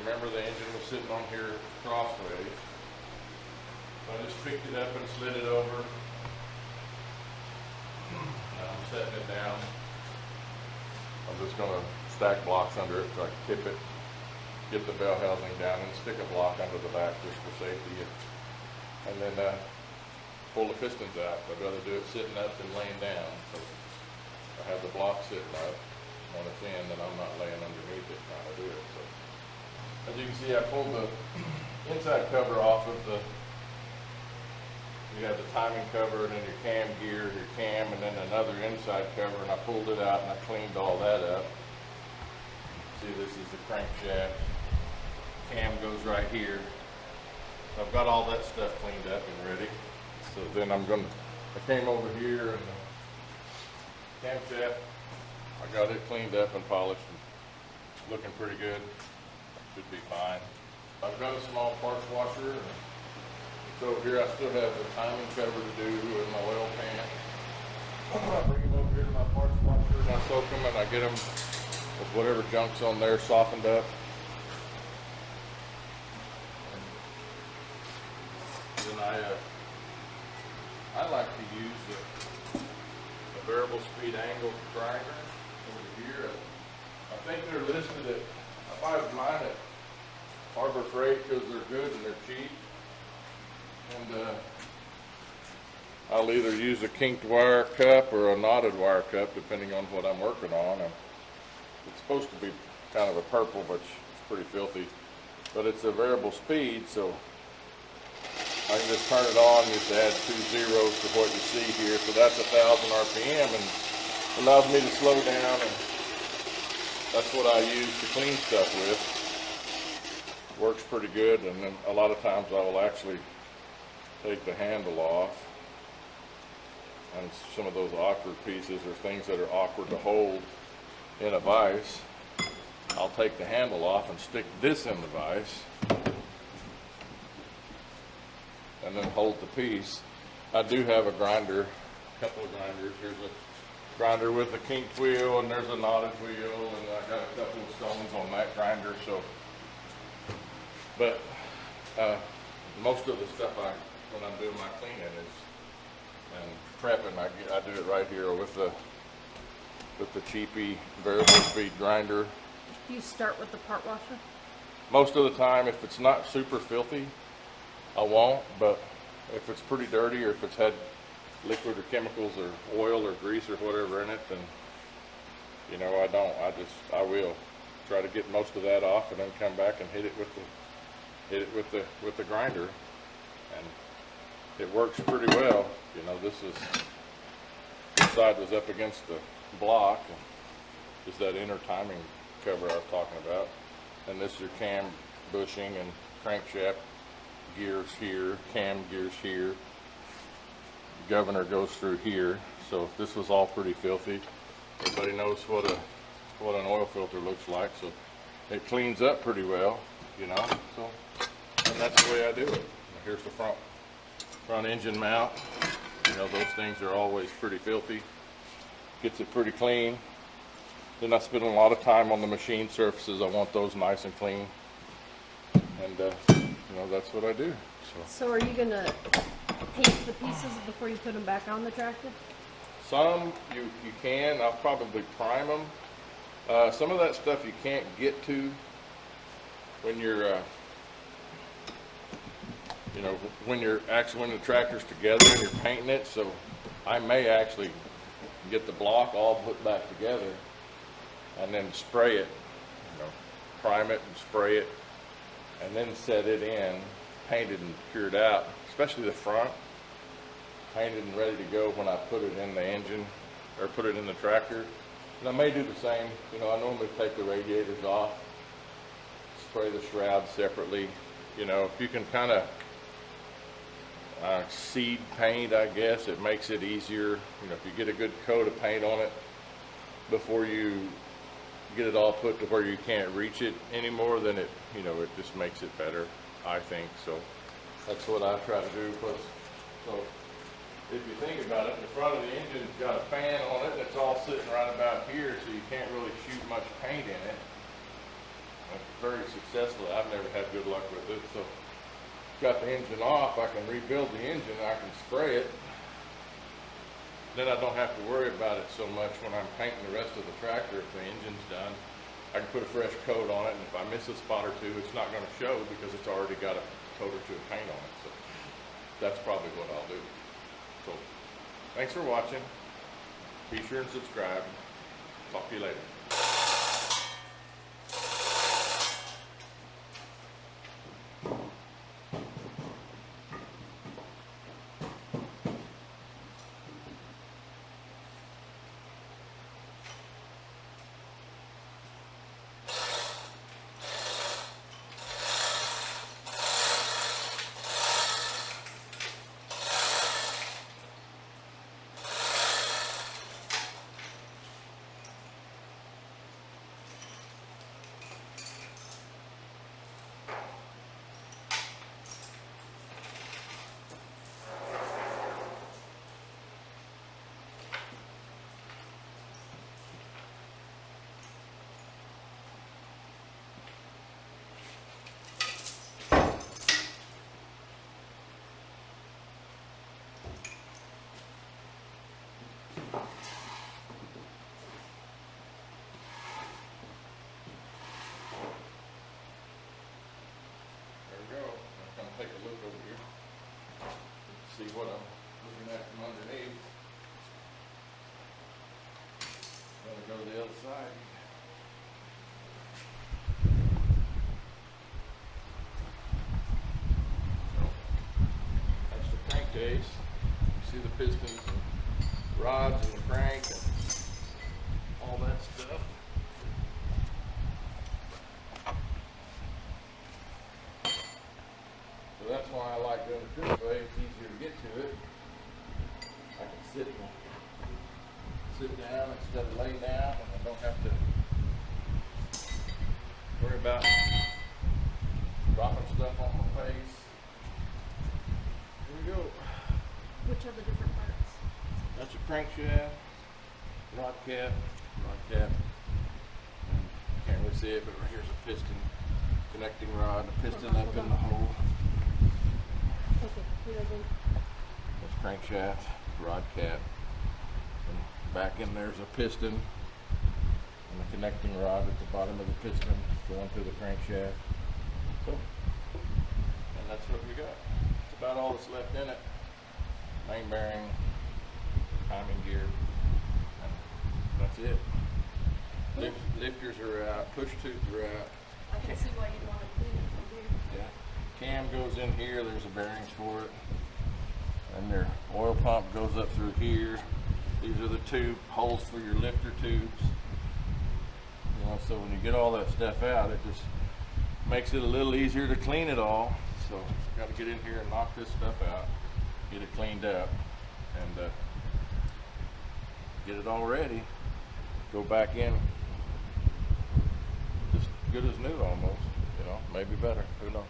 remember the engine was sitting on here crossways. So I just picked it up and slid it over. Now I'm setting it down. I'm just going to stack blocks under it so I can tip it, get the bell housing down, and stick a block under the back just for safety. And then pull the pistons out. I'd rather do it sitting up than laying down. So I have the block sitting up on its end, and I'm not laying underneath it trying to do it. So as you can see, I pulled the inside cover off of the. You have the timing cover and then your cam gear, your cam, and then another inside cover, and I pulled it out and I cleaned all that up. See, this is the crankshaft. Cam goes right here. So I've got all that stuff cleaned up and ready. So then I came over here and the camshaft, I got it cleaned up and polished and looking pretty good. Should be fine. I've got a small parts washer. So here I still have the timing cover to do and my oil pan. I bring them over here to my parts washer and I soak them and I get them with whatever junk's on there softened up. And then I like to use a variable speed angle grinder over here. I think they're listed at, I buy mine at Harbor Freight because they're good and they're cheap. And I'll either use a kinked wire cup or a knotted wire cup depending on what I'm working on. And it's supposed to be kind of a purple, but it's pretty filthy. But it's a variable speed, so I can just turn it on, just add 2 zeros to what you see here. So that's 1,000 RPM and allows me to slow down, and that's what I use to clean stuff with. Works pretty good, and then a lot of times I will actually take the handle off, and some of those awkward pieces or things that are awkward to hold in a vise, I'll take the handle off and stick this in the vise and then hold the piece. I do have a grinder, a couple of grinders. Here's a grinder with a kinked wheel and there's a knotted wheel, and I got a couple of stones on that grinder. So, but most of the stuff when I'm doing my cleaning and prepping, I do it right here with the cheapy variable speed grinder. Do you start with the part washer? Most of the time, if it's not super filthy, I won't, but if it's pretty dirty or if it's had liquid or chemicals or oil or grease or whatever in it, then you know I don't. I will try to get most of that off and then come back and hit it with the grinder, and it works pretty well. You know, this side was up against the block, and just that inner timing cover I was talking about. And this is your cam bushing and crankshaft gears here, cam gears here. Governor goes through here. So this was all pretty filthy. Everybody knows what an oil filter looks like. So it cleans up pretty well, you know. So, and that's the way I do it. Here's the front engine mount. You know, those things are always pretty filthy. Gets it pretty clean. Then I spend a lot of time on the machine surfaces. I want those nice and clean. And you know, that's what I do. So are you gonna paint the pieces before you put them back on the tractor? Some you can. I'll probably prime them. Some of that stuff you can't get to when you're you know, when the tractor's together and you're painting it. So I may actually get the block all put back together and then spray it, you know, prime it and spray it, and then set it in, painted and cured out, especially the front, painted and ready to go when I put it in the engine or put it in the tractor. And I may do the same. You know, I normally take the radiators off, spray the shroud separately. You know, if you can kind of seed paint, I guess, it makes it easier. You know, if you get a good coat of paint on it before you get it all put to where you can't reach it anymore, then it, you know, it just makes it better, I think. So that's what I try to do. So if you think about it, the front of the engine's got a fan on it that's all sitting right about here, so you can't really shoot much paint in it. very successfully. I've never had good luck with it, so got the engine off, I can rebuild the engine, I can spray it. Then I don't have to worry about it so much when I'm painting the rest of the tractor. If the engine's done, I can put a fresh coat on it, and if I miss a spot or two, it's not going to show because it's already got a coat or two of paint on it. So that's probably what I'll do. So thanks for watching. Be sure and subscribe. Talk to you later. Take a look over here, see what I'm looking at from underneath. Gonna go to the other side. So, that's the crankcase. You see the pistons and rods and the crank and all that stuff. So that's why I like doing it this way. It's easier to get to it. I can sit down instead of lay down, and I don't have to worry about dropping stuff on my face. Here we go. Which are the different parts? That's a crankshaft, rod cap. And can't really see it, but right here's a piston, connecting rod, a piston up in the hole. Okay, here I go. That's crankshaft, rod cap, and back in there's a piston and a connecting rod at the bottom of the piston going to the crankshaft. So, and that's what we got. That's about all that's left in it. Main bearing, timing gear, and that's it. Lifters are out, push tooth are out. I can see why you'd want to clean it from here. Yeah. Cam goes in here, there's the bearings for it. And their oil pump goes up through here. These are the tube holes for your lifter tubes. You know, so when you get all that stuff out, it just makes it a little easier to clean it all. So got to get in here and knock this stuff out, get it cleaned up, and get it all ready. Go back in, just good as new almost. You know, maybe better. Who knows?